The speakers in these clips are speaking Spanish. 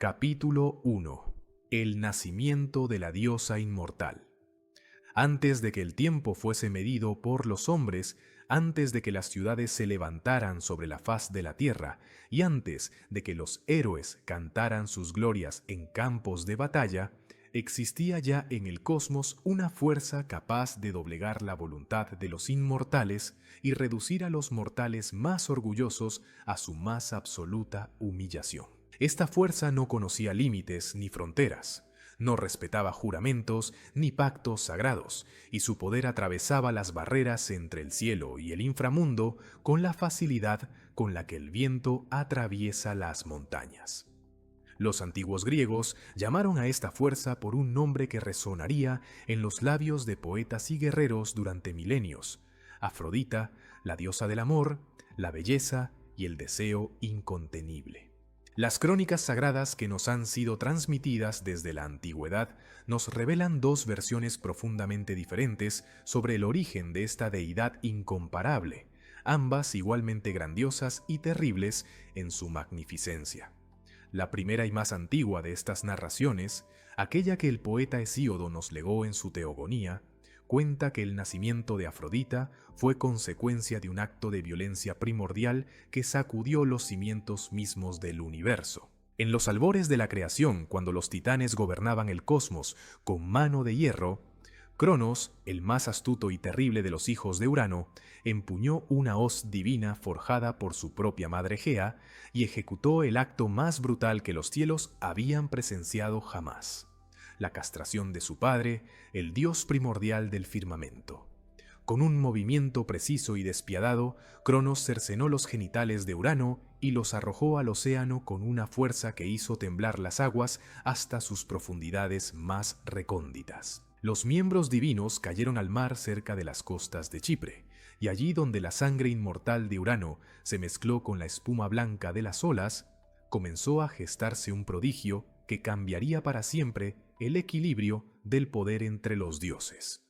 Capítulo 1. El nacimiento de la diosa inmortal. Antes de que el tiempo fuese medido por los hombres, antes de que las ciudades se levantaran sobre la faz de la tierra, y antes de que los héroes cantaran sus glorias en campos de batalla, existía ya en el cosmos una fuerza capaz de doblegar la voluntad de los inmortales y reducir a los mortales más orgullosos a su más absoluta humillación. Esta fuerza no conocía límites ni fronteras, no respetaba juramentos ni pactos sagrados, y su poder atravesaba las barreras entre el cielo y el inframundo con la facilidad con la que el viento atraviesa las montañas. Los antiguos griegos llamaron a esta fuerza por un nombre que resonaría en los labios de poetas y guerreros durante milenios: Afrodita, la diosa del amor, la belleza y el deseo incontenible. Las crónicas sagradas que nos han sido transmitidas desde la antigüedad nos revelan dos versiones profundamente diferentes sobre el origen de esta deidad incomparable, ambas igualmente grandiosas y terribles en su magnificencia. La primera y más antigua de estas narraciones, aquella que el poeta Hesíodo nos legó en su Teogonía, cuenta que el nacimiento de Afrodita fue consecuencia de un acto de violencia primordial que sacudió los cimientos mismos del universo. En los albores de la creación, cuando los titanes gobernaban el cosmos con mano de hierro, Cronos, el más astuto y terrible de los hijos de Urano, empuñó una hoz divina forjada por su propia madre Gea y ejecutó el acto más brutal que los cielos habían presenciado jamás: la castración de su padre, el dios primordial del firmamento. Con un movimiento preciso y despiadado, Cronos cercenó los genitales de Urano y los arrojó al océano con una fuerza que hizo temblar las aguas hasta sus profundidades más recónditas. Los miembros divinos cayeron al mar cerca de las costas de Chipre, y allí donde la sangre inmortal de Urano se mezcló con la espuma blanca de las olas, comenzó a gestarse un prodigio que cambiaría para siempre el equilibrio del poder entre los dioses.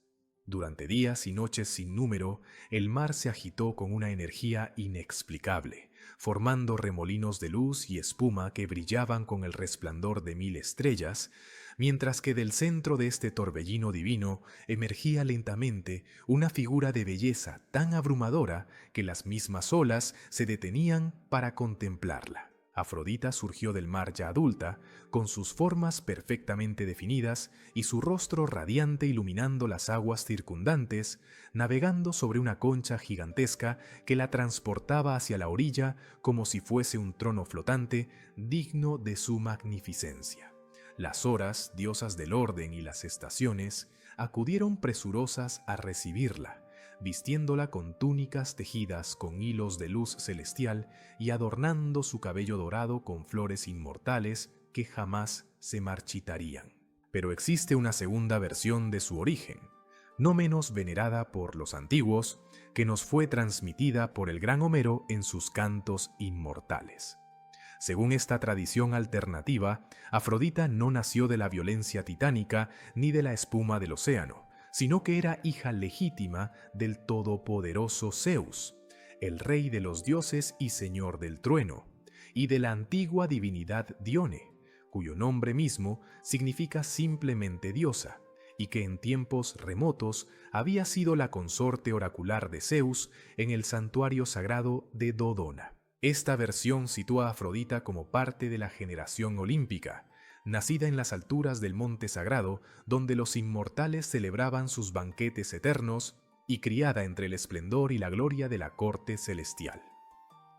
Durante días y noches sin número, el mar se agitó con una energía inexplicable, formando remolinos de luz y espuma que brillaban con el resplandor de 1000 estrellas, mientras que del centro de este torbellino divino emergía lentamente una figura de belleza tan abrumadora que las mismas olas se detenían para contemplarla. Afrodita surgió del mar ya adulta, con sus formas perfectamente definidas y su rostro radiante iluminando las aguas circundantes, navegando sobre una concha gigantesca que la transportaba hacia la orilla como si fuese un trono flotante digno de su magnificencia. Las horas, diosas del orden y las estaciones, acudieron presurosas a recibirla, vistiéndola con túnicas tejidas con hilos de luz celestial y adornando su cabello dorado con flores inmortales que jamás se marchitarían. Pero existe una segunda versión de su origen, no menos venerada por los antiguos, que nos fue transmitida por el gran Homero en sus cantos inmortales. Según esta tradición alternativa, Afrodita no nació de la violencia titánica ni de la espuma del océano, sino que era hija legítima del todopoderoso Zeus, el rey de los dioses y señor del trueno, y de la antigua divinidad Dione, cuyo nombre mismo significa simplemente diosa, y que en tiempos remotos había sido la consorte oracular de Zeus en el santuario sagrado de Dodona. Esta versión sitúa a Afrodita como parte de la generación olímpica, nacida en las alturas del monte sagrado donde los inmortales celebraban sus banquetes eternos y criada entre el esplendor y la gloria de la corte celestial.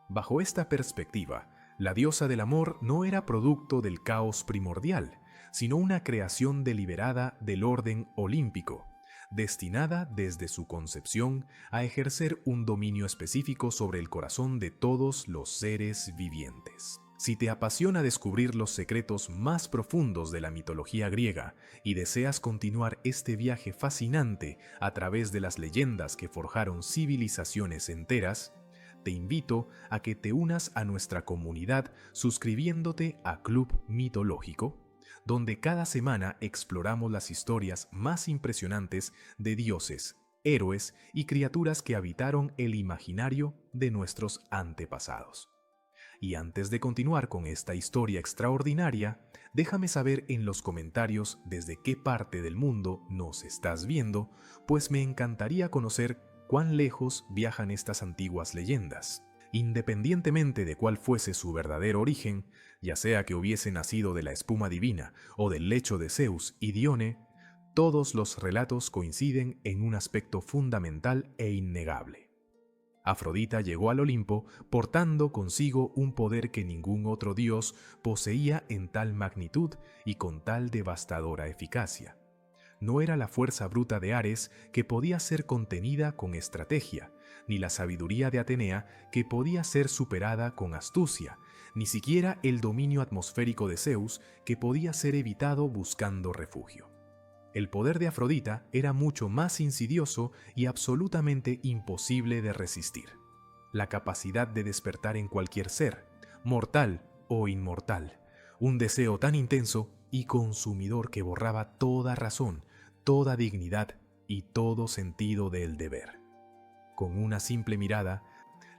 Bajo esta perspectiva, la diosa del amor no era producto del caos primordial, sino una creación deliberada del orden olímpico, destinada desde su concepción a ejercer un dominio específico sobre el corazón de todos los seres vivientes. Si te apasiona descubrir los secretos más profundos de la mitología griega y deseas continuar este viaje fascinante a través de las leyendas que forjaron civilizaciones enteras, te invito a que te unas a nuestra comunidad suscribiéndote a Club Mitológico, donde cada semana exploramos las historias más impresionantes de dioses, héroes y criaturas que habitaron el imaginario de nuestros antepasados. Y antes de continuar con esta historia extraordinaria, déjame saber en los comentarios desde qué parte del mundo nos estás viendo, pues me encantaría conocer cuán lejos viajan estas antiguas leyendas. Independientemente de cuál fuese su verdadero origen, ya sea que hubiese nacido de la espuma divina o del lecho de Zeus y Dione, todos los relatos coinciden en un aspecto fundamental e innegable. Afrodita llegó al Olimpo portando consigo un poder que ningún otro dios poseía en tal magnitud y con tal devastadora eficacia. No era la fuerza bruta de Ares que podía ser contenida con estrategia, ni la sabiduría de Atenea que podía ser superada con astucia, ni siquiera el dominio atmosférico de Zeus que podía ser evitado buscando refugio. El poder de Afrodita era mucho más insidioso y absolutamente imposible de resistir. La capacidad de despertar en cualquier ser, mortal o inmortal, un deseo tan intenso y consumidor que borraba toda razón, toda dignidad y todo sentido del deber. Con una simple mirada,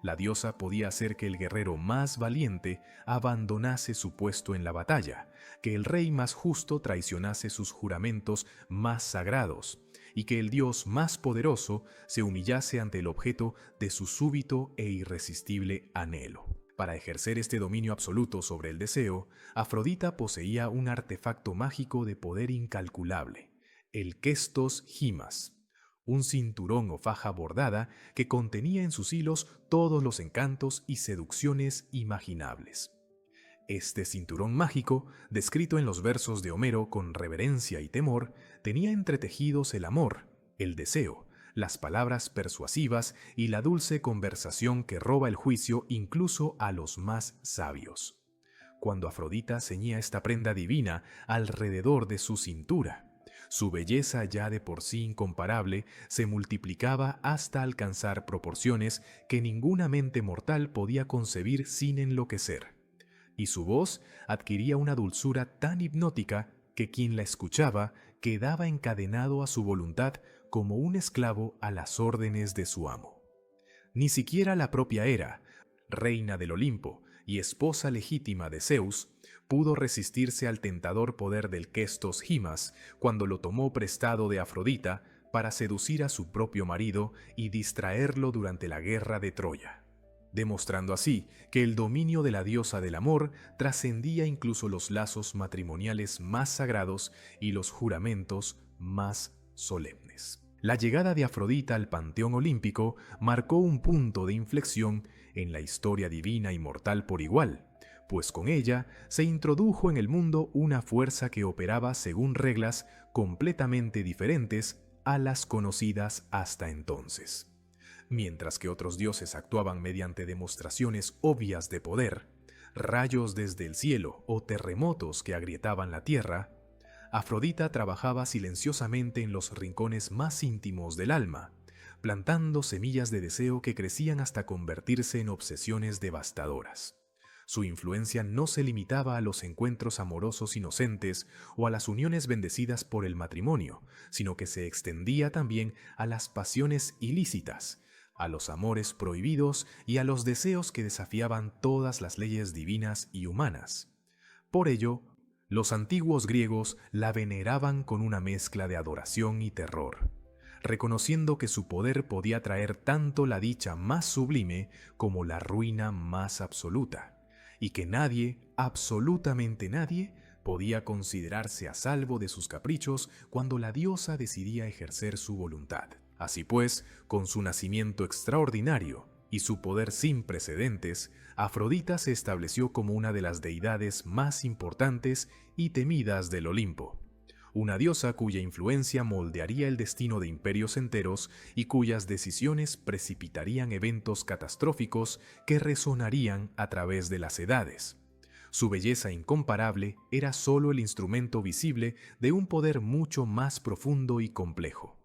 la diosa podía hacer que el guerrero más valiente abandonase su puesto en la batalla, que el rey más justo traicionase sus juramentos más sagrados, y que el dios más poderoso se humillase ante el objeto de su súbito e irresistible anhelo. Para ejercer este dominio absoluto sobre el deseo, Afrodita poseía un artefacto mágico de poder incalculable, el Kestos Himas, un cinturón o faja bordada que contenía en sus hilos todos los encantos y seducciones imaginables. Este cinturón mágico, descrito en los versos de Homero con reverencia y temor, tenía entretejidos el amor, el deseo, las palabras persuasivas y la dulce conversación que roba el juicio incluso a los más sabios. Cuando Afrodita ceñía esta prenda divina alrededor de su cintura, su belleza ya de por sí incomparable se multiplicaba hasta alcanzar proporciones que ninguna mente mortal podía concebir sin enloquecer, y su voz adquiría una dulzura tan hipnótica que quien la escuchaba quedaba encadenado a su voluntad como un esclavo a las órdenes de su amo. Ni siquiera la propia Hera, reina del Olimpo y esposa legítima de Zeus, pudo resistirse al tentador poder del Kestos Himas cuando lo tomó prestado de Afrodita para seducir a su propio marido y distraerlo durante la guerra de Troya, demostrando así que el dominio de la diosa del amor trascendía incluso los lazos matrimoniales más sagrados y los juramentos más solemnes. La llegada de Afrodita al panteón olímpico marcó un punto de inflexión en la historia divina y mortal por igual, pues con ella se introdujo en el mundo una fuerza que operaba según reglas completamente diferentes a las conocidas hasta entonces. Mientras que otros dioses actuaban mediante demostraciones obvias de poder, rayos desde el cielo o terremotos que agrietaban la tierra, Afrodita trabajaba silenciosamente en los rincones más íntimos del alma, plantando semillas de deseo que crecían hasta convertirse en obsesiones devastadoras. Su influencia no se limitaba a los encuentros amorosos inocentes o a las uniones bendecidas por el matrimonio, sino que se extendía también a las pasiones ilícitas, a los amores prohibidos y a los deseos que desafiaban todas las leyes divinas y humanas. Por ello, los antiguos griegos la veneraban con una mezcla de adoración y terror, reconociendo que su poder podía traer tanto la dicha más sublime como la ruina más absoluta, y que nadie, absolutamente nadie, podía considerarse a salvo de sus caprichos cuando la diosa decidía ejercer su voluntad. Así pues, con su nacimiento extraordinario y su poder sin precedentes, Afrodita se estableció como una de las deidades más importantes y temidas del Olimpo, una diosa cuya influencia moldearía el destino de imperios enteros y cuyas decisiones precipitarían eventos catastróficos que resonarían a través de las edades. Su belleza incomparable era solo el instrumento visible de un poder mucho más profundo y complejo: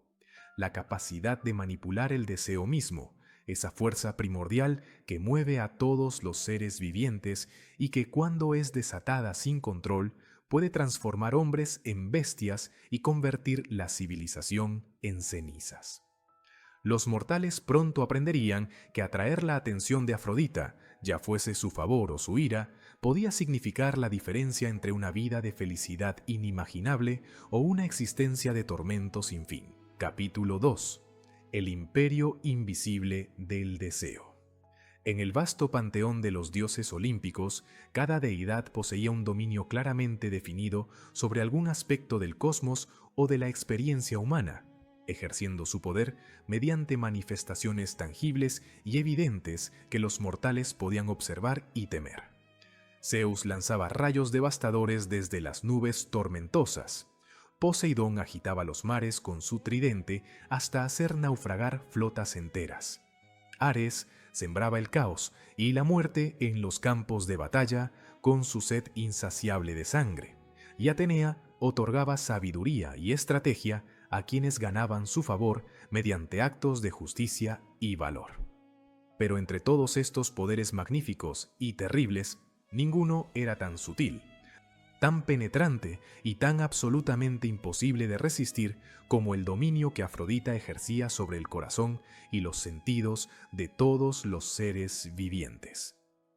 la capacidad de manipular el deseo mismo, esa fuerza primordial que mueve a todos los seres vivientes y que, cuando es desatada sin control, puede transformar hombres en bestias y convertir la civilización en cenizas. Los mortales pronto aprenderían que atraer la atención de Afrodita, ya fuese su favor o su ira, podía significar la diferencia entre una vida de felicidad inimaginable o una existencia de tormento sin fin. Capítulo 2. El imperio invisible del deseo. En el vasto panteón de los dioses olímpicos, cada deidad poseía un dominio claramente definido sobre algún aspecto del cosmos o de la experiencia humana, ejerciendo su poder mediante manifestaciones tangibles y evidentes que los mortales podían observar y temer. Zeus lanzaba rayos devastadores desde las nubes tormentosas. Poseidón agitaba los mares con su tridente hasta hacer naufragar flotas enteras. Ares sembraba el caos y la muerte en los campos de batalla con su sed insaciable de sangre, y Atenea otorgaba sabiduría y estrategia a quienes ganaban su favor mediante actos de justicia y valor. Pero entre todos estos poderes magníficos y terribles, ninguno era tan sutil, tan penetrante y tan absolutamente imposible de resistir como el dominio que Afrodita ejercía sobre el corazón y los sentidos de todos los seres vivientes.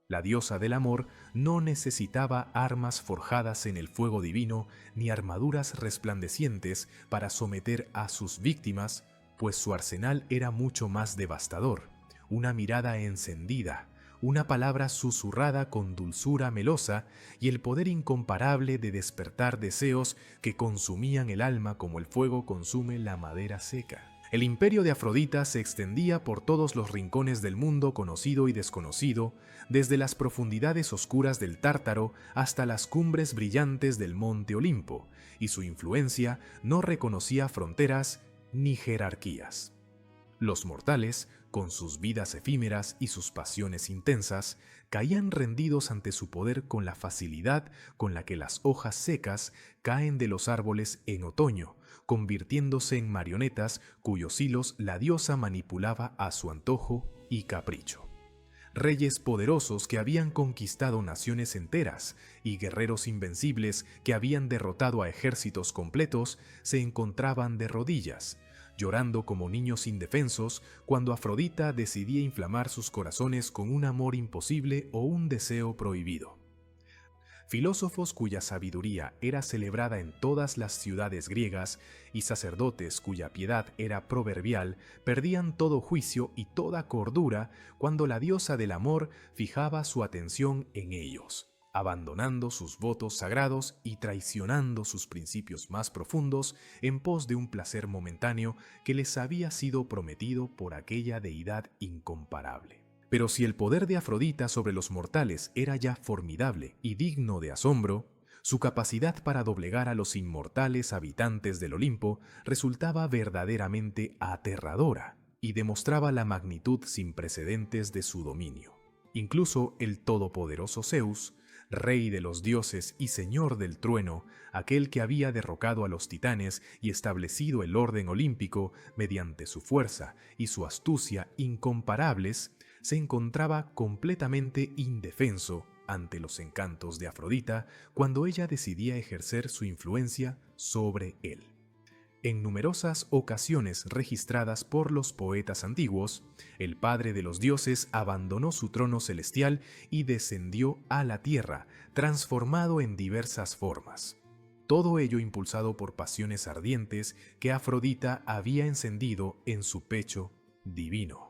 La diosa del amor no necesitaba armas forjadas en el fuego divino ni armaduras resplandecientes para someter a sus víctimas, pues su arsenal era mucho más devastador: una mirada encendida, una palabra susurrada con dulzura melosa y el poder incomparable de despertar deseos que consumían el alma como el fuego consume la madera seca. El imperio de Afrodita se extendía por todos los rincones del mundo conocido y desconocido, desde las profundidades oscuras del Tártaro hasta las cumbres brillantes del monte Olimpo, y su influencia no reconocía fronteras ni jerarquías. Los mortales, con sus vidas efímeras y sus pasiones intensas, caían rendidos ante su poder con la facilidad con la que las hojas secas caen de los árboles en otoño, convirtiéndose en marionetas cuyos hilos la diosa manipulaba a su antojo y capricho. Reyes poderosos que habían conquistado naciones enteras y guerreros invencibles que habían derrotado a ejércitos completos se encontraban de rodillas, llorando como niños indefensos cuando Afrodita decidía inflamar sus corazones con un amor imposible o un deseo prohibido. Filósofos cuya sabiduría era celebrada en todas las ciudades griegas y sacerdotes cuya piedad era proverbial perdían todo juicio y toda cordura cuando la diosa del amor fijaba su atención en ellos, abandonando sus votos sagrados y traicionando sus principios más profundos en pos de un placer momentáneo que les había sido prometido por aquella deidad incomparable. Pero si el poder de Afrodita sobre los mortales era ya formidable y digno de asombro, su capacidad para doblegar a los inmortales habitantes del Olimpo resultaba verdaderamente aterradora y demostraba la magnitud sin precedentes de su dominio. Incluso el todopoderoso Zeus, rey de los dioses y señor del trueno, aquel que había derrocado a los titanes y establecido el orden olímpico mediante su fuerza y su astucia incomparables, se encontraba completamente indefenso ante los encantos de Afrodita cuando ella decidía ejercer su influencia sobre él. En numerosas ocasiones registradas por los poetas antiguos, el padre de los dioses abandonó su trono celestial y descendió a la tierra, transformado en diversas formas. Todo ello impulsado por pasiones ardientes que Afrodita había encendido en su pecho divino,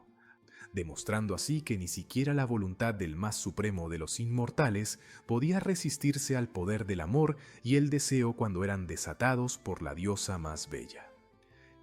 demostrando así que ni siquiera la voluntad del más supremo de los inmortales podía resistirse al poder del amor y el deseo cuando eran desatados por la diosa más bella.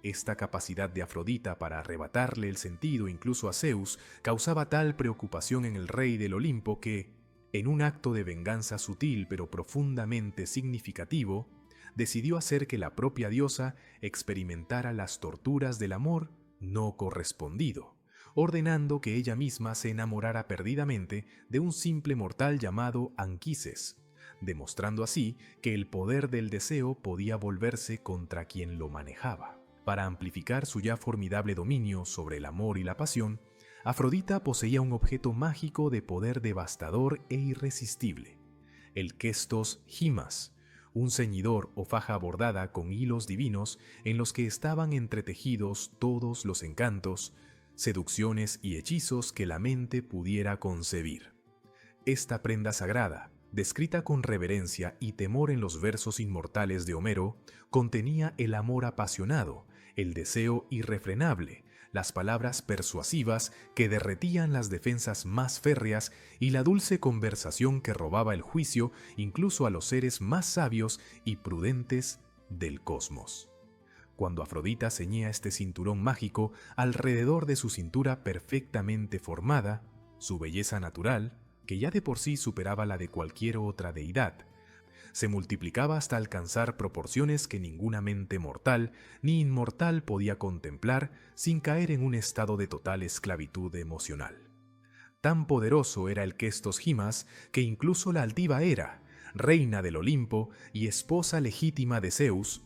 Esta capacidad de Afrodita para arrebatarle el sentido incluso a Zeus causaba tal preocupación en el rey del Olimpo que, en un acto de venganza sutil pero profundamente significativo, decidió hacer que la propia diosa experimentara las torturas del amor no correspondido, ordenando que ella misma se enamorara perdidamente de un simple mortal llamado Anquises, demostrando así que el poder del deseo podía volverse contra quien lo manejaba. Para amplificar su ya formidable dominio sobre el amor y la pasión, Afrodita poseía un objeto mágico de poder devastador e irresistible, el Kestos Himas, un ceñidor o faja bordada con hilos divinos en los que estaban entretejidos todos los encantos, seducciones y hechizos que la mente pudiera concebir. Esta prenda sagrada, descrita con reverencia y temor en los versos inmortales de Homero, contenía el amor apasionado, el deseo irrefrenable, las palabras persuasivas que derretían las defensas más férreas y la dulce conversación que robaba el juicio incluso a los seres más sabios y prudentes del cosmos. Cuando Afrodita ceñía este cinturón mágico alrededor de su cintura perfectamente formada, su belleza natural, que ya de por sí superaba la de cualquier otra deidad, se multiplicaba hasta alcanzar proporciones que ninguna mente mortal ni inmortal podía contemplar sin caer en un estado de total esclavitud emocional. Tan poderoso era el Questos Gimas que incluso la altiva Hera, reina del Olimpo y esposa legítima de Zeus,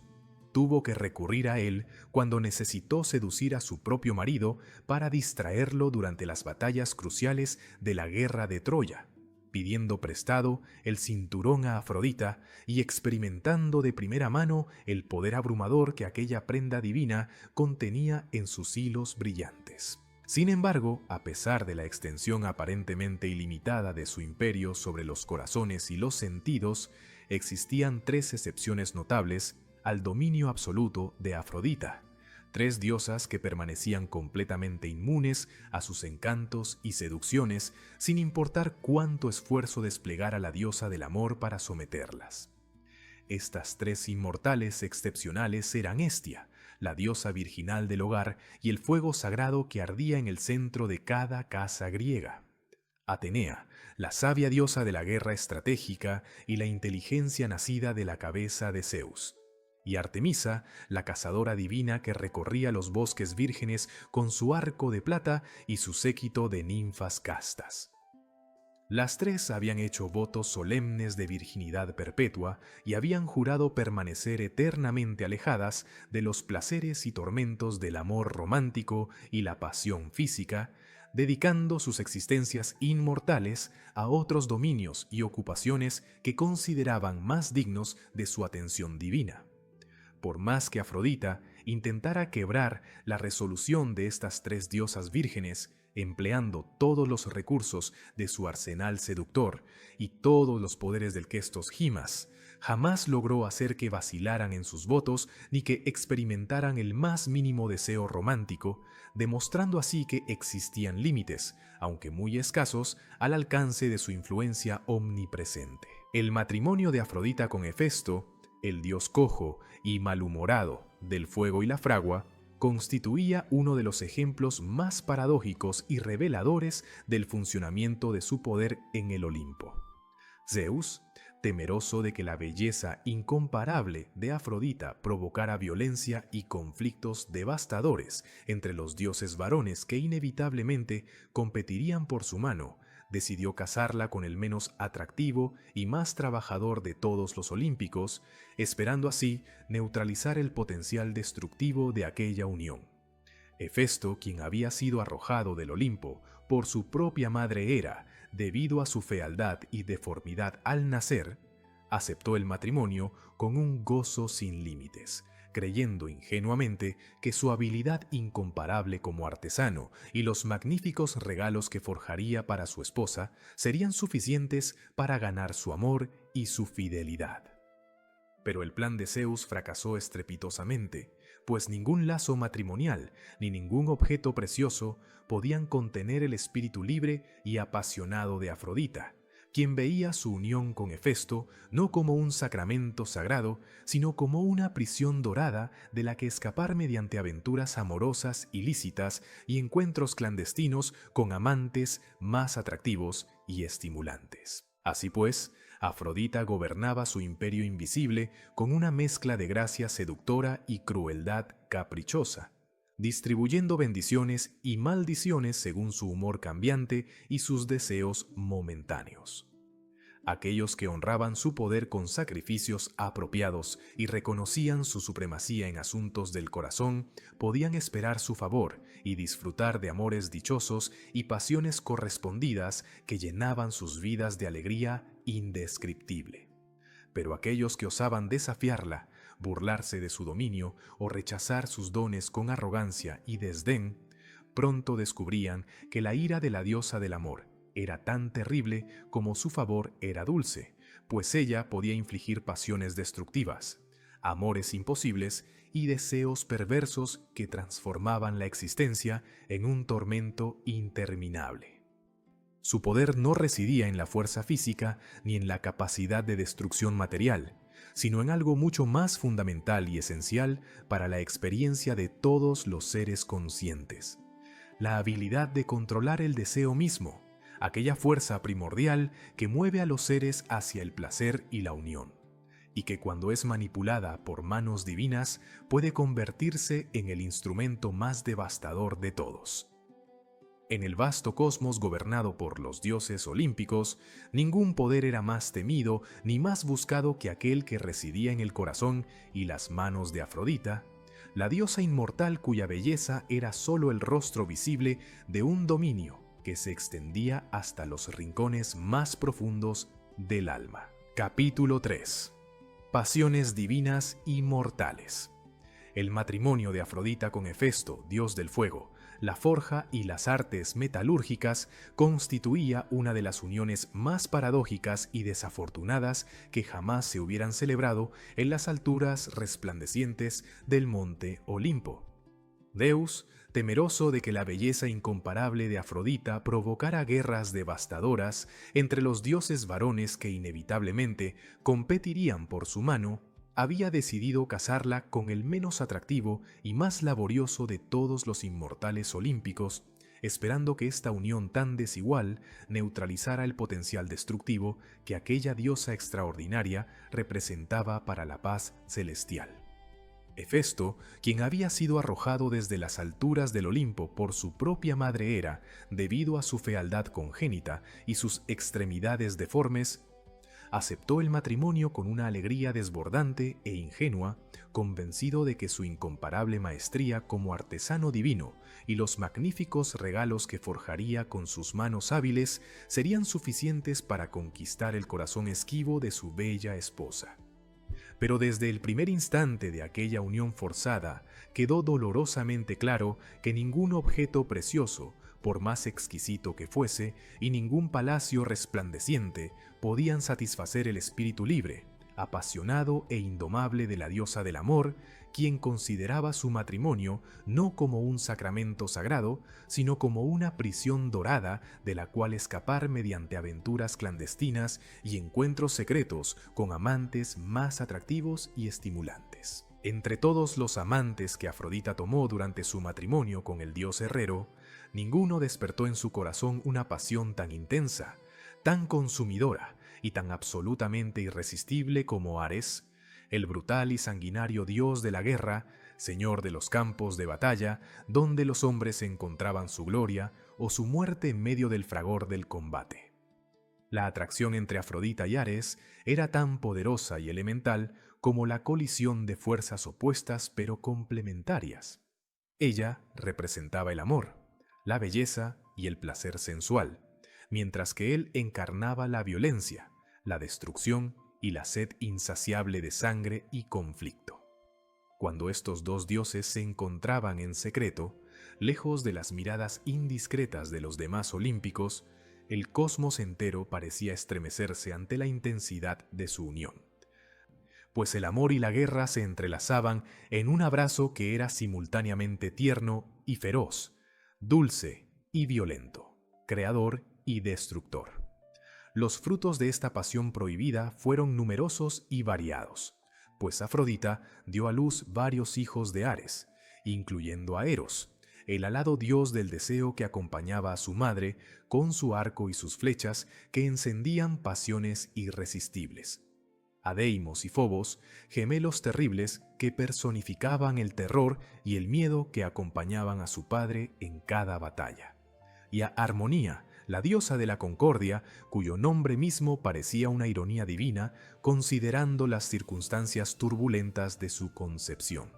tuvo que recurrir a él cuando necesitó seducir a su propio marido para distraerlo durante las batallas cruciales de la guerra de Troya, pidiendo prestado el cinturón a Afrodita y experimentando de primera mano el poder abrumador que aquella prenda divina contenía en sus hilos brillantes. Sin embargo, a pesar de la extensión aparentemente ilimitada de su imperio sobre los corazones y los sentidos, existían 3 excepciones notables al dominio absoluto de Afrodita, 3 diosas que permanecían completamente inmunes a sus encantos y seducciones, sin importar cuánto esfuerzo desplegara la diosa del amor para someterlas. Estas 3 inmortales excepcionales eran Hestia, la diosa virginal del hogar y el fuego sagrado que ardía en el centro de cada casa griega; Atenea, la sabia diosa de la guerra estratégica y la inteligencia nacida de la cabeza de Zeus; y Artemisa, la cazadora divina que recorría los bosques vírgenes con su arco de plata y su séquito de ninfas castas. Las 3 habían hecho votos solemnes de virginidad perpetua y habían jurado permanecer eternamente alejadas de los placeres y tormentos del amor romántico y la pasión física, dedicando sus existencias inmortales a otros dominios y ocupaciones que consideraban más dignos de su atención divina. Por más que Afrodita intentara quebrar la resolución de estas 3 diosas vírgenes, empleando todos los recursos de su arsenal seductor y todos los poderes del Questos Gimas, jamás logró hacer que vacilaran en sus votos ni que experimentaran el más mínimo deseo romántico, demostrando así que existían límites, aunque muy escasos, al alcance de su influencia omnipresente. El matrimonio de Afrodita con Hefesto, el dios cojo y malhumorado del fuego y la fragua, constituía uno de los ejemplos más paradójicos y reveladores del funcionamiento de su poder en el Olimpo. Zeus, temeroso de que la belleza incomparable de Afrodita provocara violencia y conflictos devastadores entre los dioses varones que inevitablemente competirían por su mano, decidió casarla con el menos atractivo y más trabajador de todos los olímpicos, esperando así neutralizar el potencial destructivo de aquella unión. Hefesto, quien había sido arrojado del Olimpo por su propia madre Hera debido a su fealdad y deformidad al nacer, aceptó el matrimonio con un gozo sin límites, creyendo ingenuamente que su habilidad incomparable como artesano y los magníficos regalos que forjaría para su esposa serían suficientes para ganar su amor y su fidelidad. Pero el plan de Zeus fracasó estrepitosamente, pues ningún lazo matrimonial ni ningún objeto precioso podían contener el espíritu libre y apasionado de Afrodita, quien veía su unión con Hefesto no como un sacramento sagrado, sino como una prisión dorada de la que escapar mediante aventuras amorosas ilícitas y encuentros clandestinos con amantes más atractivos y estimulantes. Así pues, Afrodita gobernaba su imperio invisible con una mezcla de gracia seductora y crueldad caprichosa, distribuyendo bendiciones y maldiciones según su humor cambiante y sus deseos momentáneos. Aquellos que honraban su poder con sacrificios apropiados y reconocían su supremacía en asuntos del corazón podían esperar su favor y disfrutar de amores dichosos y pasiones correspondidas que llenaban sus vidas de alegría indescriptible. Pero aquellos que osaban desafiarla, burlarse de su dominio o rechazar sus dones con arrogancia y desdén, pronto descubrían que la ira de la diosa del amor era tan terrible como su favor era dulce, pues ella podía infligir pasiones destructivas, amores imposibles y deseos perversos que transformaban la existencia en un tormento interminable. Su poder no residía en la fuerza física ni en la capacidad de destrucción material, sino en algo mucho más fundamental y esencial para la experiencia de todos los seres conscientes: la habilidad de controlar el deseo mismo, aquella fuerza primordial que mueve a los seres hacia el placer y la unión, y que cuando es manipulada por manos divinas puede convertirse en el instrumento más devastador de todos. En el vasto cosmos gobernado por los dioses olímpicos, ningún poder era más temido ni más buscado que aquel que residía en el corazón y las manos de Afrodita, la diosa inmortal cuya belleza era solo el rostro visible de un dominio que se extendía hasta los rincones más profundos del alma. Capítulo 3. Pasiones divinas y mortales. El matrimonio de Afrodita con Hefesto, dios del fuego, la forja y las artes metalúrgicas constituía una de las uniones más paradójicas y desafortunadas que jamás se hubieran celebrado en las alturas resplandecientes del monte Olimpo. Zeus, temeroso de que la belleza incomparable de Afrodita provocara guerras devastadoras entre los dioses varones que inevitablemente competirían por su mano, había decidido casarla con el menos atractivo y más laborioso de todos los inmortales olímpicos, esperando que esta unión tan desigual neutralizara el potencial destructivo que aquella diosa extraordinaria representaba para la paz celestial. Hefesto, quien había sido arrojado desde las alturas del Olimpo por su propia madre Hera debido a su fealdad congénita y sus extremidades deformes, aceptó el matrimonio con una alegría desbordante e ingenua, convencido de que su incomparable maestría como artesano divino y los magníficos regalos que forjaría con sus manos hábiles serían suficientes para conquistar el corazón esquivo de su bella esposa. Pero desde el primer instante de aquella unión forzada, quedó dolorosamente claro que ningún objeto precioso, por más exquisito que fuese, y ningún palacio resplandeciente podían satisfacer el espíritu libre, apasionado e indomable de la diosa del amor, quien consideraba su matrimonio no como un sacramento sagrado, sino como una prisión dorada de la cual escapar mediante aventuras clandestinas y encuentros secretos con amantes más atractivos y estimulantes. Entre todos los amantes que Afrodita tomó durante su matrimonio con el dios herrero, ninguno despertó en su corazón una pasión tan intensa, tan consumidora y tan absolutamente irresistible como Ares, el brutal y sanguinario dios de la guerra, señor de los campos de batalla, donde los hombres encontraban su gloria o su muerte en medio del fragor del combate. La atracción entre Afrodita y Ares era tan poderosa y elemental como la colisión de fuerzas opuestas pero complementarias. Ella representaba el amor, la belleza y el placer sensual, mientras que él encarnaba la violencia, la destrucción y la sed insaciable de sangre y conflicto. Cuando estos dos dioses se encontraban en secreto, lejos de las miradas indiscretas de los demás olímpicos, el cosmos entero parecía estremecerse ante la intensidad de su unión, pues el amor y la guerra se entrelazaban en un abrazo que era simultáneamente tierno y feroz, dulce y violento, creador y destructor. Los frutos de esta pasión prohibida fueron numerosos y variados, pues Afrodita dio a luz varios hijos de Ares, incluyendo a Eros, el alado dios del deseo que acompañaba a su madre con su arco y sus flechas que encendían pasiones irresistibles. A Deimos y Fobos, gemelos terribles que personificaban el terror y el miedo que acompañaban a su padre en cada batalla. Y a Armonía, la diosa de la concordia, cuyo nombre mismo parecía una ironía divina, considerando las circunstancias turbulentas de su concepción.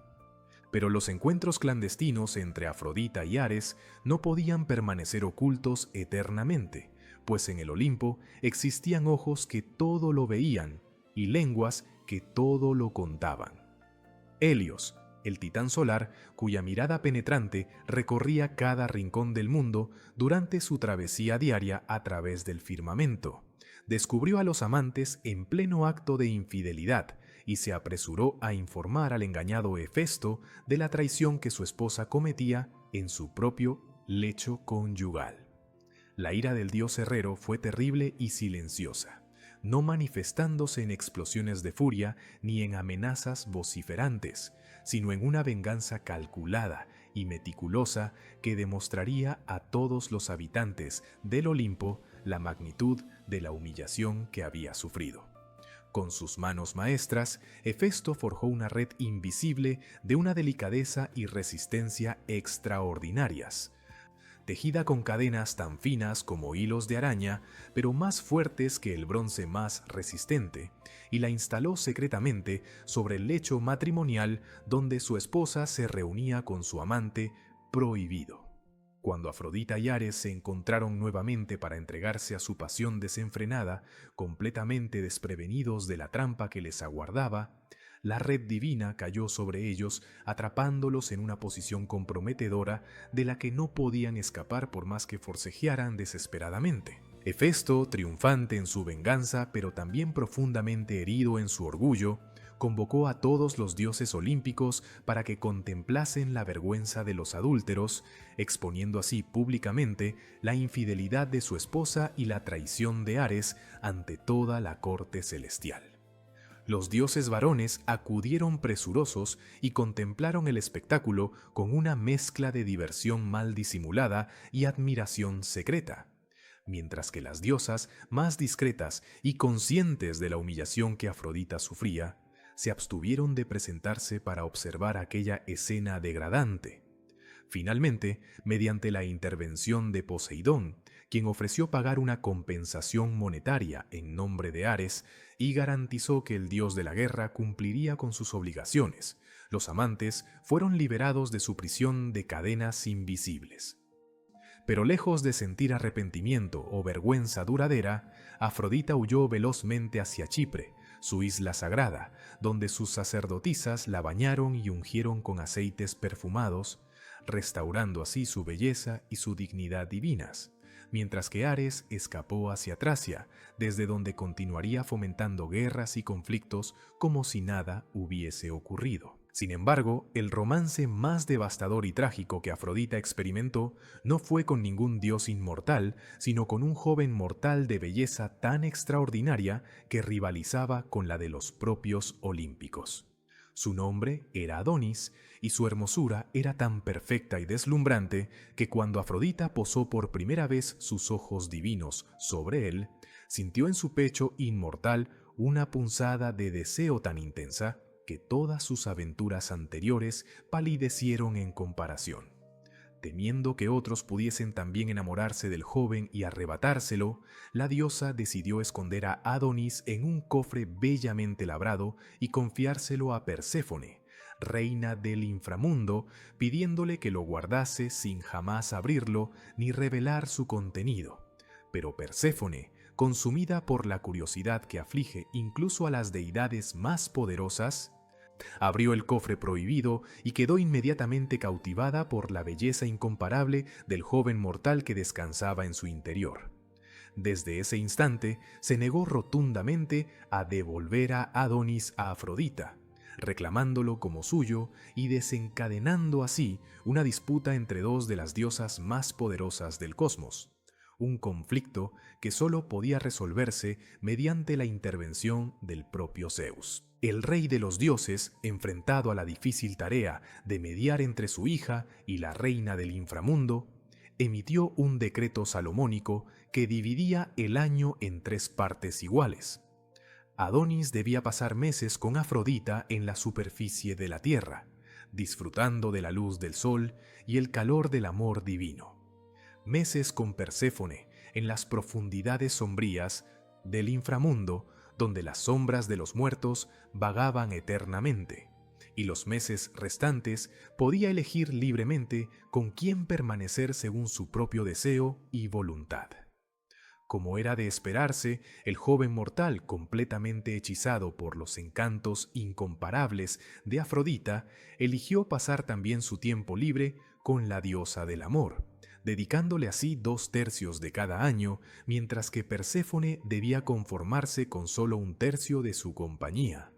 Pero los encuentros clandestinos entre Afrodita y Ares no podían permanecer ocultos eternamente, pues en el Olimpo existían ojos que todo lo veían y lenguas que todo lo contaban. Helios, el titán solar, cuya mirada penetrante recorría cada rincón del mundo durante su travesía diaria a través del firmamento. Descubrió a los amantes en pleno acto de infidelidad y se apresuró a informar al engañado Hefesto de la traición que su esposa cometía en su propio lecho conyugal. La ira del dios herrero fue terrible y silenciosa, no manifestándose en explosiones de furia ni en amenazas vociferantes, sino en una venganza calculada y meticulosa que demostraría a todos los habitantes del Olimpo la magnitud de la humillación que había sufrido. Con sus manos maestras, Hefesto forjó una red invisible de una delicadeza y resistencia extraordinarias, tejida con cadenas tan finas como hilos de araña, pero más fuertes que el bronce más resistente, y la instaló secretamente sobre el lecho matrimonial donde su esposa se reunía con su amante prohibido. Cuando Afrodita y Ares se encontraron nuevamente para entregarse a su pasión desenfrenada, completamente desprevenidos de la trampa que les aguardaba, la red divina cayó sobre ellos, atrapándolos en una posición comprometedora de la que no podían escapar por más que forcejearan desesperadamente. Hefesto, triunfante en su venganza, pero también profundamente herido en su orgullo, convocó a todos los dioses olímpicos para que contemplasen la vergüenza de los adúlteros, exponiendo así públicamente la infidelidad de su esposa y la traición de Ares ante toda la corte celestial. Los dioses varones acudieron presurosos y contemplaron el espectáculo con una mezcla de diversión mal disimulada y admiración secreta, mientras que las diosas, más discretas y conscientes de la humillación que Afrodita sufría, se abstuvieron de presentarse para observar aquella escena degradante. Finalmente, mediante la intervención de Poseidón, quien ofreció pagar una compensación monetaria en nombre de Ares y garantizó que el dios de la guerra cumpliría con sus obligaciones, los amantes fueron liberados de su prisión de cadenas invisibles. Pero lejos de sentir arrepentimiento o vergüenza duradera, Afrodita huyó velozmente hacia Chipre, su isla sagrada, donde sus sacerdotisas la bañaron y ungieron con aceites perfumados, restaurando así su belleza y su dignidad divinas, mientras que Ares escapó hacia Tracia, desde donde continuaría fomentando guerras y conflictos como si nada hubiese ocurrido. Sin embargo, el romance más devastador y trágico que Afrodita experimentó no fue con ningún dios inmortal, sino con un joven mortal de belleza tan extraordinaria que rivalizaba con la de los propios olímpicos. Su nombre era Adonis, y su hermosura era tan perfecta y deslumbrante que cuando Afrodita posó por primera vez sus ojos divinos sobre él, sintió en su pecho inmortal una punzada de deseo tan intensa que todas sus aventuras anteriores palidecieron en comparación. Temiendo que otros pudiesen también enamorarse del joven y arrebatárselo, la diosa decidió esconder a Adonis en un cofre bellamente labrado y confiárselo a Perséfone, reina del inframundo, pidiéndole que lo guardase sin jamás abrirlo ni revelar su contenido. Pero Perséfone, consumida por la curiosidad que aflige incluso a las deidades más poderosas, abrió el cofre prohibido y quedó inmediatamente cautivada por la belleza incomparable del joven mortal que descansaba en su interior. Desde ese instante se negó rotundamente a devolver a Adonis a Afrodita, reclamándolo como suyo y desencadenando así una disputa entre dos de las diosas más poderosas del cosmos, un conflicto que solo podía resolverse mediante la intervención del propio Zeus. El rey de los dioses, enfrentado a la difícil tarea de mediar entre su hija y la reina del inframundo, emitió un decreto salomónico que dividía el año en 3 partes iguales. Adonis debía pasar meses con Afrodita en la superficie de la tierra, disfrutando de la luz del sol y el calor del amor divino. Meses con Perséfone en las profundidades sombrías del inframundo, donde las sombras de los muertos vagaban eternamente, y los meses restantes podía elegir libremente con quién permanecer según su propio deseo y voluntad. Como era de esperarse, el joven mortal, completamente hechizado por los encantos incomparables de Afrodita, eligió pasar también su tiempo libre con la diosa del amor, dedicándole así 2/3 de cada año, mientras que Perséfone debía conformarse con solo 1/3 de su compañía.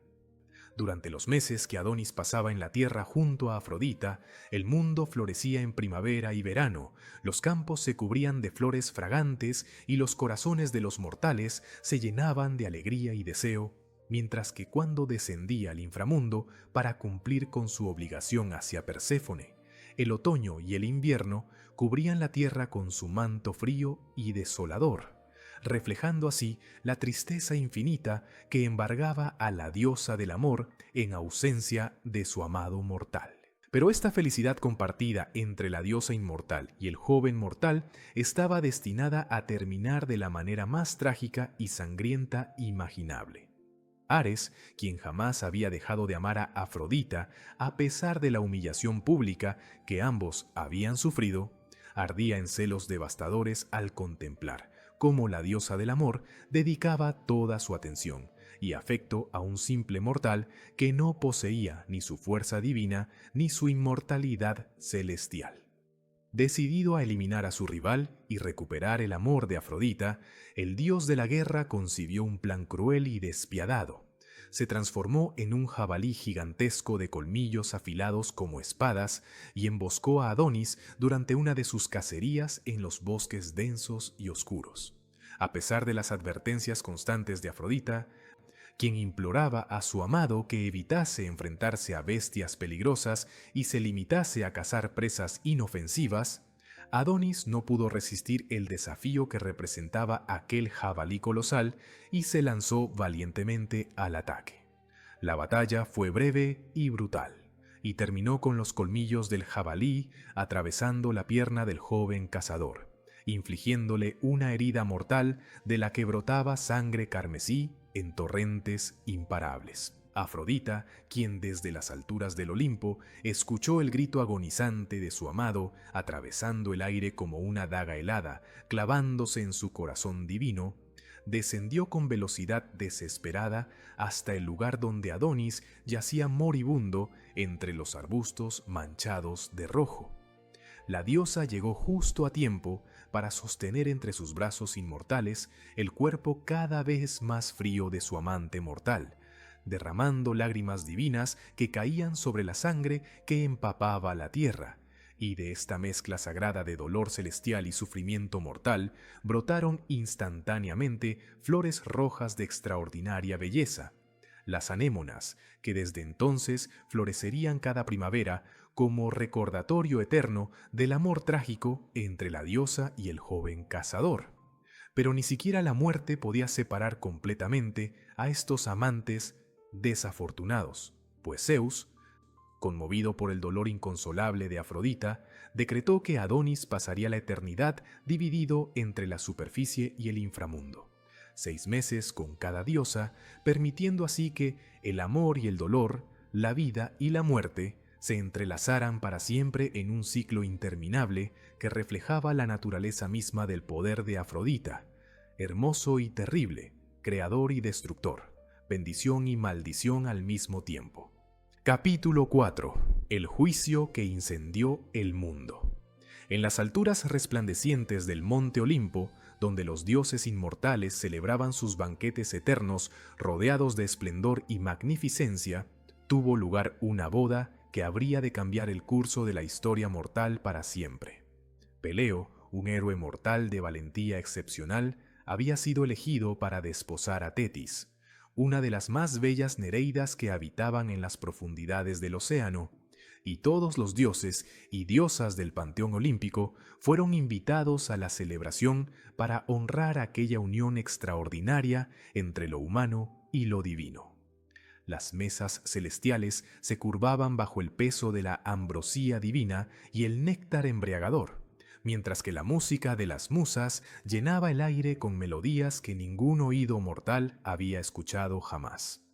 Durante los meses que Adonis pasaba en la tierra junto a Afrodita, el mundo florecía en primavera y verano, los campos se cubrían de flores fragantes y los corazones de los mortales se llenaban de alegría y deseo, mientras que cuando descendía al inframundo para cumplir con su obligación hacia Perséfone, el otoño y el invierno cubrían la tierra con su manto frío y desolador, reflejando así la tristeza infinita que embargaba a la diosa del amor en ausencia de su amado mortal. Pero esta felicidad compartida entre la diosa inmortal y el joven mortal estaba destinada a terminar de la manera más trágica y sangrienta imaginable. Ares, quien jamás había dejado de amar a Afrodita a pesar de la humillación pública que ambos habían sufrido, ardía en celos devastadores al contemplar cómo la diosa del amor dedicaba toda su atención y afecto a un simple mortal que no poseía ni su fuerza divina ni su inmortalidad celestial. Decidido a eliminar a su rival y recuperar el amor de Afrodita, el dios de la guerra concibió un plan cruel y despiadado. Se transformó en un jabalí gigantesco de colmillos afilados como espadas y emboscó a Adonis durante una de sus cacerías en los bosques densos y oscuros. A pesar de las advertencias constantes de Afrodita, quien imploraba a su amado que evitase enfrentarse a bestias peligrosas y se limitase a cazar presas inofensivas, Adonis no pudo resistir el desafío que representaba aquel jabalí colosal y se lanzó valientemente al ataque. La batalla fue breve y brutal, y terminó con los colmillos del jabalí atravesando la pierna del joven cazador, infligiéndole una herida mortal de la que brotaba sangre carmesí en torrentes imparables. Afrodita, quien desde las alturas del Olimpo escuchó el grito agonizante de su amado atravesando el aire como una daga helada, clavándose en su corazón divino, descendió con velocidad desesperada hasta el lugar donde Adonis yacía moribundo entre los arbustos manchados de rojo. La diosa llegó justo a tiempo para sostener entre sus brazos inmortales el cuerpo cada vez más frío de su amante mortal, derramando lágrimas divinas que caían sobre la sangre que empapaba la tierra, y de esta mezcla sagrada de dolor celestial y sufrimiento mortal brotaron instantáneamente flores rojas de extraordinaria belleza, las anémonas, que desde entonces florecerían cada primavera como recordatorio eterno del amor trágico entre la diosa y el joven cazador. Pero ni siquiera la muerte podía separar completamente a estos amantes desafortunados, pues Zeus, conmovido por el dolor inconsolable de Afrodita, decretó que Adonis pasaría la eternidad dividido entre la superficie y el inframundo, 6 meses con cada diosa, permitiendo así que el amor y el dolor, la vida y la muerte se entrelazaran para siempre en un ciclo interminable que reflejaba la naturaleza misma del poder de Afrodita, hermoso y terrible, creador y destructor, bendición y maldición al mismo tiempo. Capítulo 4. El juicio que incendió el mundo. En las alturas resplandecientes del monte Olimpo, donde los dioses inmortales celebraban sus banquetes eternos rodeados de esplendor y magnificencia, tuvo lugar una boda que habría de cambiar el curso de la historia mortal para siempre. Peleo, un héroe mortal de valentía excepcional, había sido elegido para desposar a Tetis, una de las más bellas nereidas que habitaban en las profundidades del océano, y todos los dioses y diosas del panteón olímpico fueron invitados a la celebración para honrar aquella unión extraordinaria entre lo humano y lo divino. Las mesas celestiales se curvaban bajo el peso de la ambrosía divina y el néctar embriagador, mientras que la música de las musas llenaba el aire con melodías que ningún oído mortal había escuchado jamás.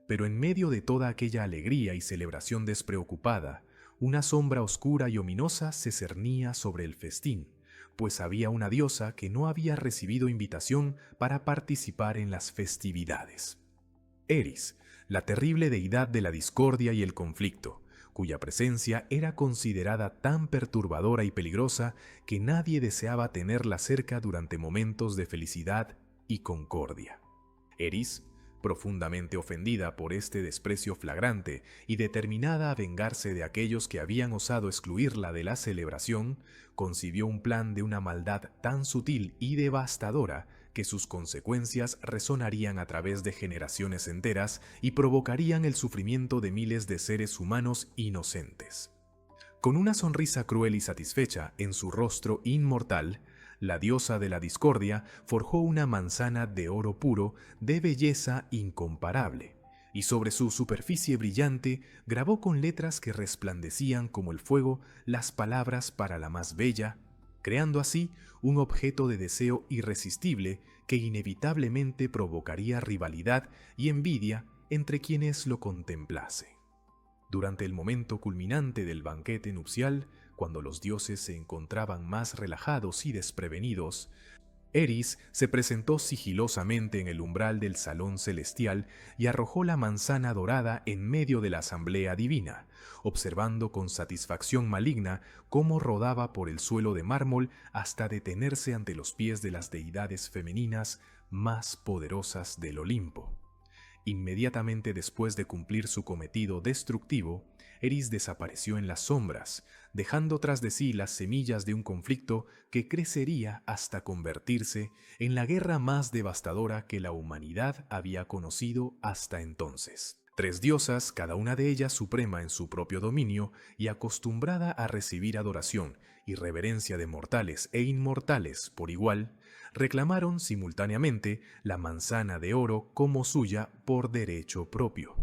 Pero en medio de toda aquella alegría y celebración despreocupada, una sombra oscura y ominosa se cernía sobre el festín, pues había una diosa que no había recibido invitación para participar en las festividades. Eris, la terrible deidad de la discordia y el conflicto, cuya presencia era considerada tan perturbadora y peligrosa que nadie deseaba tenerla cerca durante momentos de felicidad y concordia. Eris, profundamente ofendida por este desprecio flagrante y determinada a vengarse de aquellos que habían osado excluirla de la celebración, concibió un plan de una maldad tan sutil y devastadora que sus consecuencias resonarían a través de generaciones enteras y provocarían el sufrimiento de miles de seres humanos inocentes. Con una sonrisa cruel y satisfecha en su rostro inmortal, la diosa de la discordia forjó una manzana de oro puro de belleza incomparable, y sobre su superficie brillante grabó con letras que resplandecían como el fuego las palabras para la más bella, creando así un objeto de deseo irresistible que inevitablemente provocaría rivalidad y envidia entre quienes lo contemplasen. Durante el momento culminante del banquete nupcial, cuando los dioses se encontraban más relajados y desprevenidos, Eris se presentó sigilosamente en el umbral del salón celestial y arrojó la manzana dorada en medio de la asamblea divina, observando con satisfacción maligna cómo rodaba por el suelo de mármol hasta detenerse ante los pies de las deidades femeninas más poderosas del Olimpo. Inmediatamente después de cumplir su cometido destructivo, Eris desapareció en las sombras, dejando tras de sí las semillas de un conflicto que crecería hasta convertirse en la guerra más devastadora que la humanidad había conocido hasta entonces. 3 diosas, cada una de ellas suprema en su propio dominio y acostumbrada a recibir adoración y reverencia de mortales e inmortales por igual, reclamaron simultáneamente la manzana de oro como suya por derecho propio.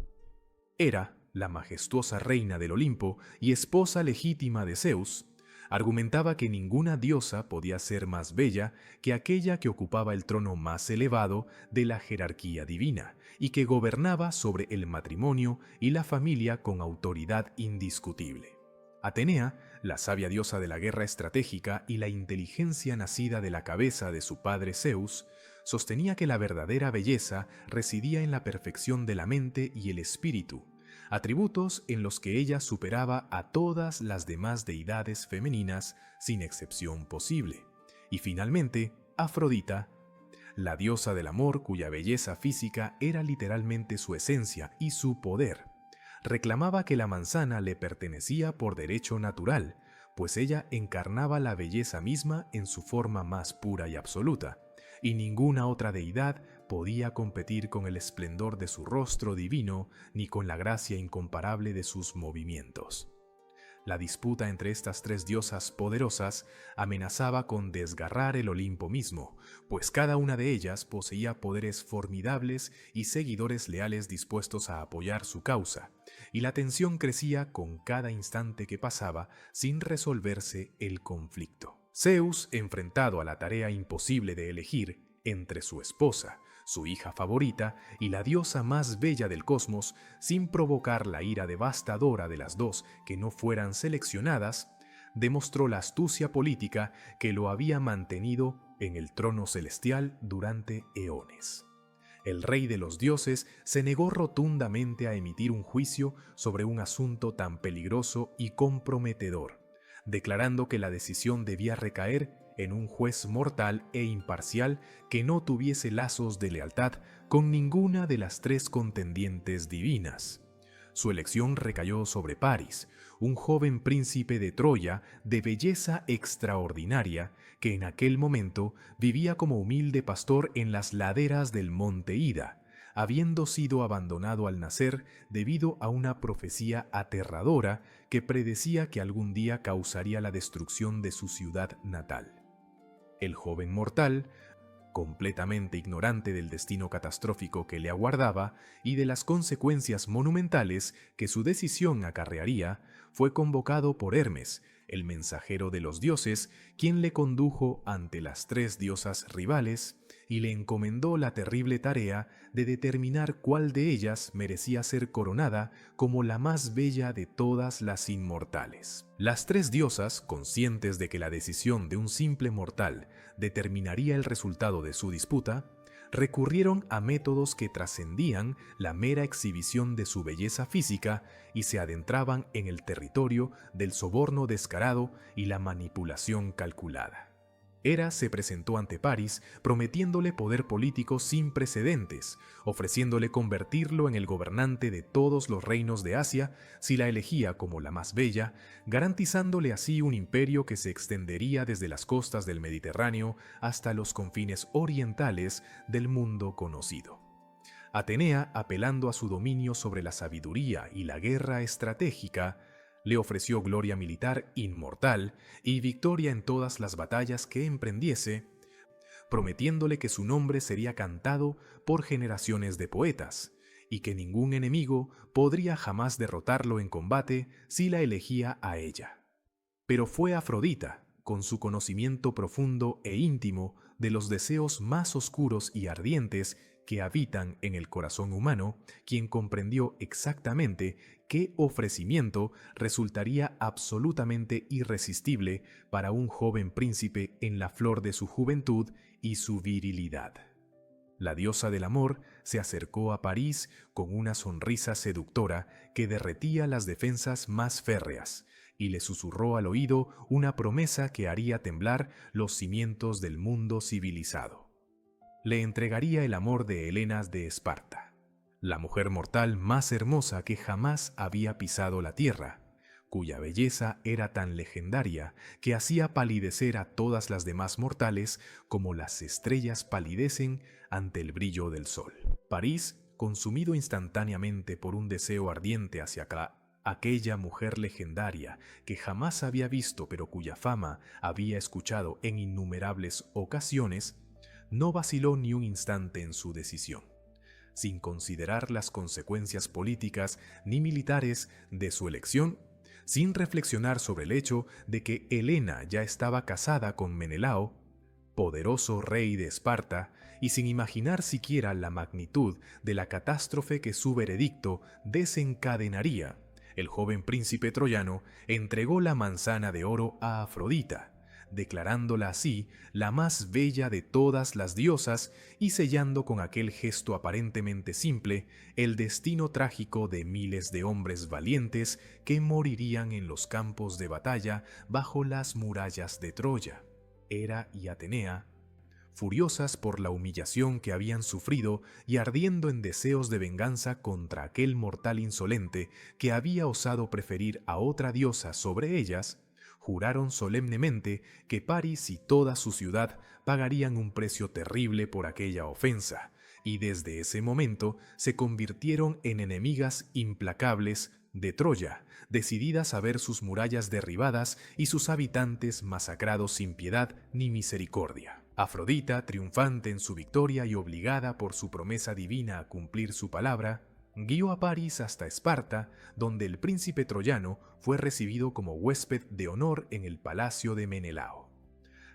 Hera, la majestuosa reina del Olimpo y esposa legítima de Zeus, argumentaba que ninguna diosa podía ser más bella que aquella que ocupaba el trono más elevado de la jerarquía divina y que gobernaba sobre el matrimonio y la familia con autoridad indiscutible. Atenea, la sabia diosa de la guerra estratégica y la inteligencia nacida de la cabeza de su padre Zeus, sostenía que la verdadera belleza residía en la perfección de la mente y el espíritu, atributos en los que ella superaba a todas las demás deidades femeninas sin excepción posible. Y finalmente, Afrodita, la diosa del amor cuya belleza física era literalmente su esencia y su poder, reclamaba que la manzana le pertenecía por derecho natural, pues ella encarnaba la belleza misma en su forma más pura y absoluta, y ninguna otra deidad podía competir con el esplendor de su rostro divino ni con la gracia incomparable de sus movimientos. La disputa entre estas 3 diosas poderosas amenazaba con desgarrar el Olimpo mismo, pues cada una de ellas poseía poderes formidables y seguidores leales dispuestos a apoyar su causa, y la tensión crecía con cada instante que pasaba sin resolverse el conflicto. Zeus, enfrentado a la tarea imposible de elegir entre su esposa, su hija favorita y la diosa más bella del cosmos, sin provocar la ira devastadora de las dos que no fueran seleccionadas, demostró la astucia política que lo había mantenido en el trono celestial durante eones. El rey de los dioses se negó rotundamente a emitir un juicio sobre un asunto tan peligroso y comprometedor, declarando que la decisión debía recaer en un juez mortal e imparcial que no tuviese lazos de lealtad con ninguna de las 3 contendientes divinas. Su elección recayó sobre Paris, un joven príncipe de Troya de belleza extraordinaria que en aquel momento vivía como humilde pastor en las laderas del monte Ida, habiendo sido abandonado al nacer debido a una profecía aterradora que predecía que algún día causaría la destrucción de su ciudad natal. El joven mortal, completamente ignorante del destino catastrófico que le aguardaba y de las consecuencias monumentales que su decisión acarrearía, fue convocado por Hermes, el mensajero de los dioses, quien le condujo ante las 3 diosas rivales y le encomendó la terrible tarea de determinar cuál de ellas merecía ser coronada como la más bella de todas las inmortales. Las tres diosas, conscientes de que la decisión de un simple mortal determinaría el resultado de su disputa, recurrieron a métodos que trascendían la mera exhibición de su belleza física y se adentraban en el territorio del soborno descarado y la manipulación calculada. Hera se presentó ante Paris prometiéndole poder político sin precedentes, ofreciéndole convertirlo en el gobernante de todos los reinos de Asia si la elegía como la más bella, garantizándole así un imperio que se extendería desde las costas del Mediterráneo hasta los confines orientales del mundo conocido. Atenea, apelando a su dominio sobre la sabiduría y la guerra estratégica, le ofreció gloria militar inmortal y victoria en todas las batallas que emprendiese, prometiéndole que su nombre sería cantado por generaciones de poetas, y que ningún enemigo podría jamás derrotarlo en combate si la elegía a ella. Pero fue Afrodita, con su conocimiento profundo e íntimo de los deseos más oscuros y ardientes que habitan en el corazón humano, quien comprendió exactamente qué ofrecimiento resultaría absolutamente irresistible para un joven príncipe en la flor de su juventud y su virilidad. La diosa del amor se acercó a París con una sonrisa seductora que derretía las defensas más férreas, y le susurró al oído una promesa que haría temblar los cimientos del mundo civilizado. Le entregaría el amor de Helena de Esparta, la mujer mortal más hermosa que jamás había pisado la tierra, cuya belleza era tan legendaria que hacía palidecer a todas las demás mortales como las estrellas palidecen ante el brillo del sol. París, consumido instantáneamente por un deseo ardiente hacia aquella mujer legendaria que jamás había visto pero cuya fama había escuchado en innumerables ocasiones, no vaciló ni un instante en su decisión, sin considerar las consecuencias políticas ni militares de su elección, sin reflexionar sobre el hecho de que Helena ya estaba casada con Menelao, poderoso rey de Esparta, y sin imaginar siquiera la magnitud de la catástrofe que su veredicto desencadenaría. El joven príncipe troyano entregó la manzana de oro a Afrodita, declarándola así la más bella de todas las diosas y sellando con aquel gesto aparentemente simple el destino trágico de miles de hombres valientes que morirían en los campos de batalla bajo las murallas de Troya. Hera y Atenea, furiosas por la humillación que habían sufrido y ardiendo en deseos de venganza contra aquel mortal insolente que había osado preferir a otra diosa sobre ellas, juraron solemnemente que París y toda su ciudad pagarían un precio terrible por aquella ofensa, y desde ese momento se convirtieron en enemigas implacables de Troya, decididas a ver sus murallas derribadas y sus habitantes masacrados sin piedad ni misericordia. Afrodita, triunfante en su victoria y obligada por su promesa divina a cumplir su palabra, guió a París hasta Esparta, donde el príncipe troyano fue recibido como huésped de honor en el palacio de Menelao.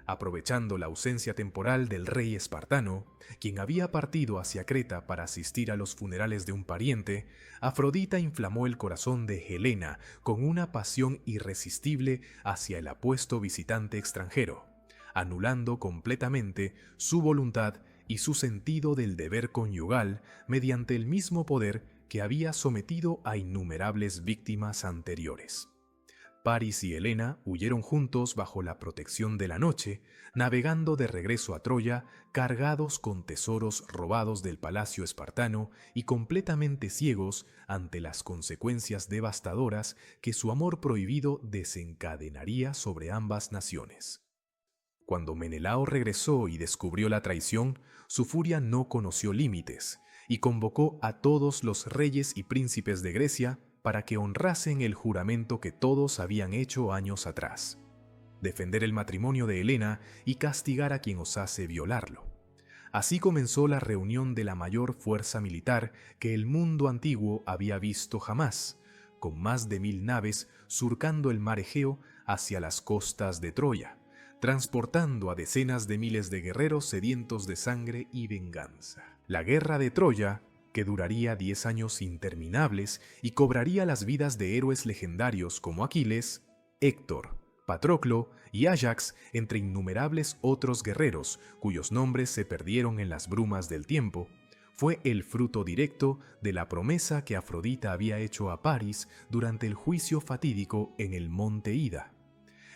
Aprovechando la ausencia temporal del rey espartano, quien había partido hacia Creta para asistir a los funerales de un pariente, Afrodita inflamó el corazón de Helena con una pasión irresistible hacia el apuesto visitante extranjero, anulando completamente su voluntad y su sentido del deber conyugal mediante el mismo poder que había sometido a innumerables víctimas anteriores. París y Helena huyeron juntos bajo la protección de la noche, navegando de regreso a Troya, cargados con tesoros robados del palacio espartano y completamente ciegos ante las consecuencias devastadoras que su amor prohibido desencadenaría sobre ambas naciones. Cuando Menelao regresó y descubrió la traición, su furia no conoció límites, y convocó a todos los reyes y príncipes de Grecia para que honrasen el juramento que todos habían hecho años atrás: defender el matrimonio de Helena y castigar a quien osase violarlo. Así comenzó la reunión de la mayor fuerza militar que el mundo antiguo había visto jamás, con más de 1000 naves surcando el mar Egeo hacia las costas de Troya, transportando a decenas de miles de guerreros sedientos de sangre y venganza. La guerra de Troya, que duraría 10 años interminables y cobraría las vidas de héroes legendarios como Aquiles, Héctor, Patroclo y Áyax, entre innumerables otros guerreros cuyos nombres se perdieron en las brumas del tiempo, fue el fruto directo de la promesa que Afrodita había hecho a Paris durante el juicio fatídico en el monte Ida.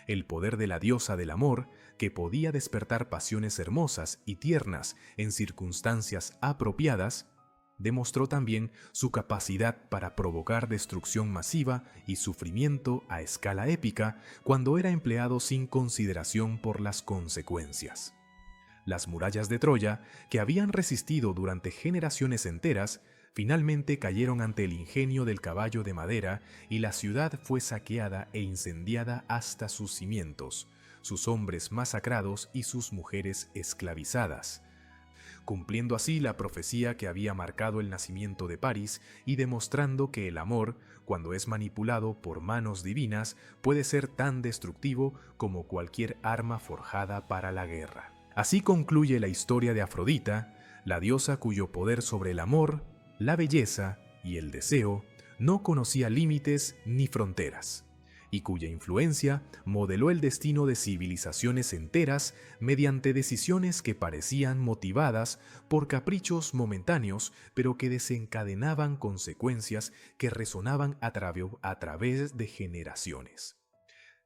El poder de la diosa del amor, que podía despertar pasiones hermosas y tiernas en circunstancias apropiadas, demostró también su capacidad para provocar destrucción masiva y sufrimiento a escala épica cuando era empleado sin consideración por las consecuencias. Las murallas de Troya, que habían resistido durante generaciones enteras, finalmente cayeron ante el ingenio del caballo de madera y la ciudad fue saqueada e incendiada hasta sus cimientos, sus hombres masacrados y sus mujeres esclavizadas, cumpliendo así la profecía que había marcado el nacimiento de Paris y demostrando que el amor, cuando es manipulado por manos divinas, puede ser tan destructivo como cualquier arma forjada para la guerra. Así concluye la historia de Afrodita, la diosa cuyo poder sobre el amor, la belleza y el deseo no conocía límites ni fronteras, y cuya influencia modeló el destino de civilizaciones enteras mediante decisiones que parecían motivadas por caprichos momentáneos, pero que desencadenaban consecuencias que resonaban a través de generaciones.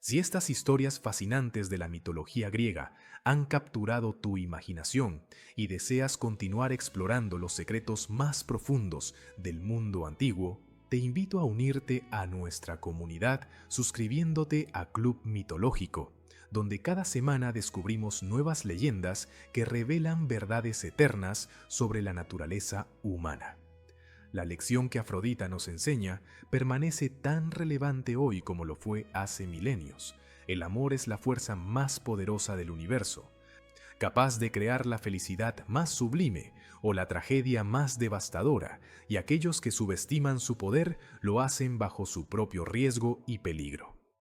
Si estas historias fascinantes de la mitología griega han capturado tu imaginación y deseas continuar explorando los secretos más profundos del mundo antiguo, te invito a unirte a nuestra comunidad suscribiéndote a Club Mitológico, donde cada semana descubrimos nuevas leyendas que revelan verdades eternas sobre la naturaleza humana. La lección que Afrodita nos enseña permanece tan relevante hoy como lo fue hace milenios. El amor es la fuerza más poderosa del universo, capaz de crear la felicidad más sublime o la tragedia más devastadora, y aquellos que subestiman su poder lo hacen bajo su propio riesgo y peligro.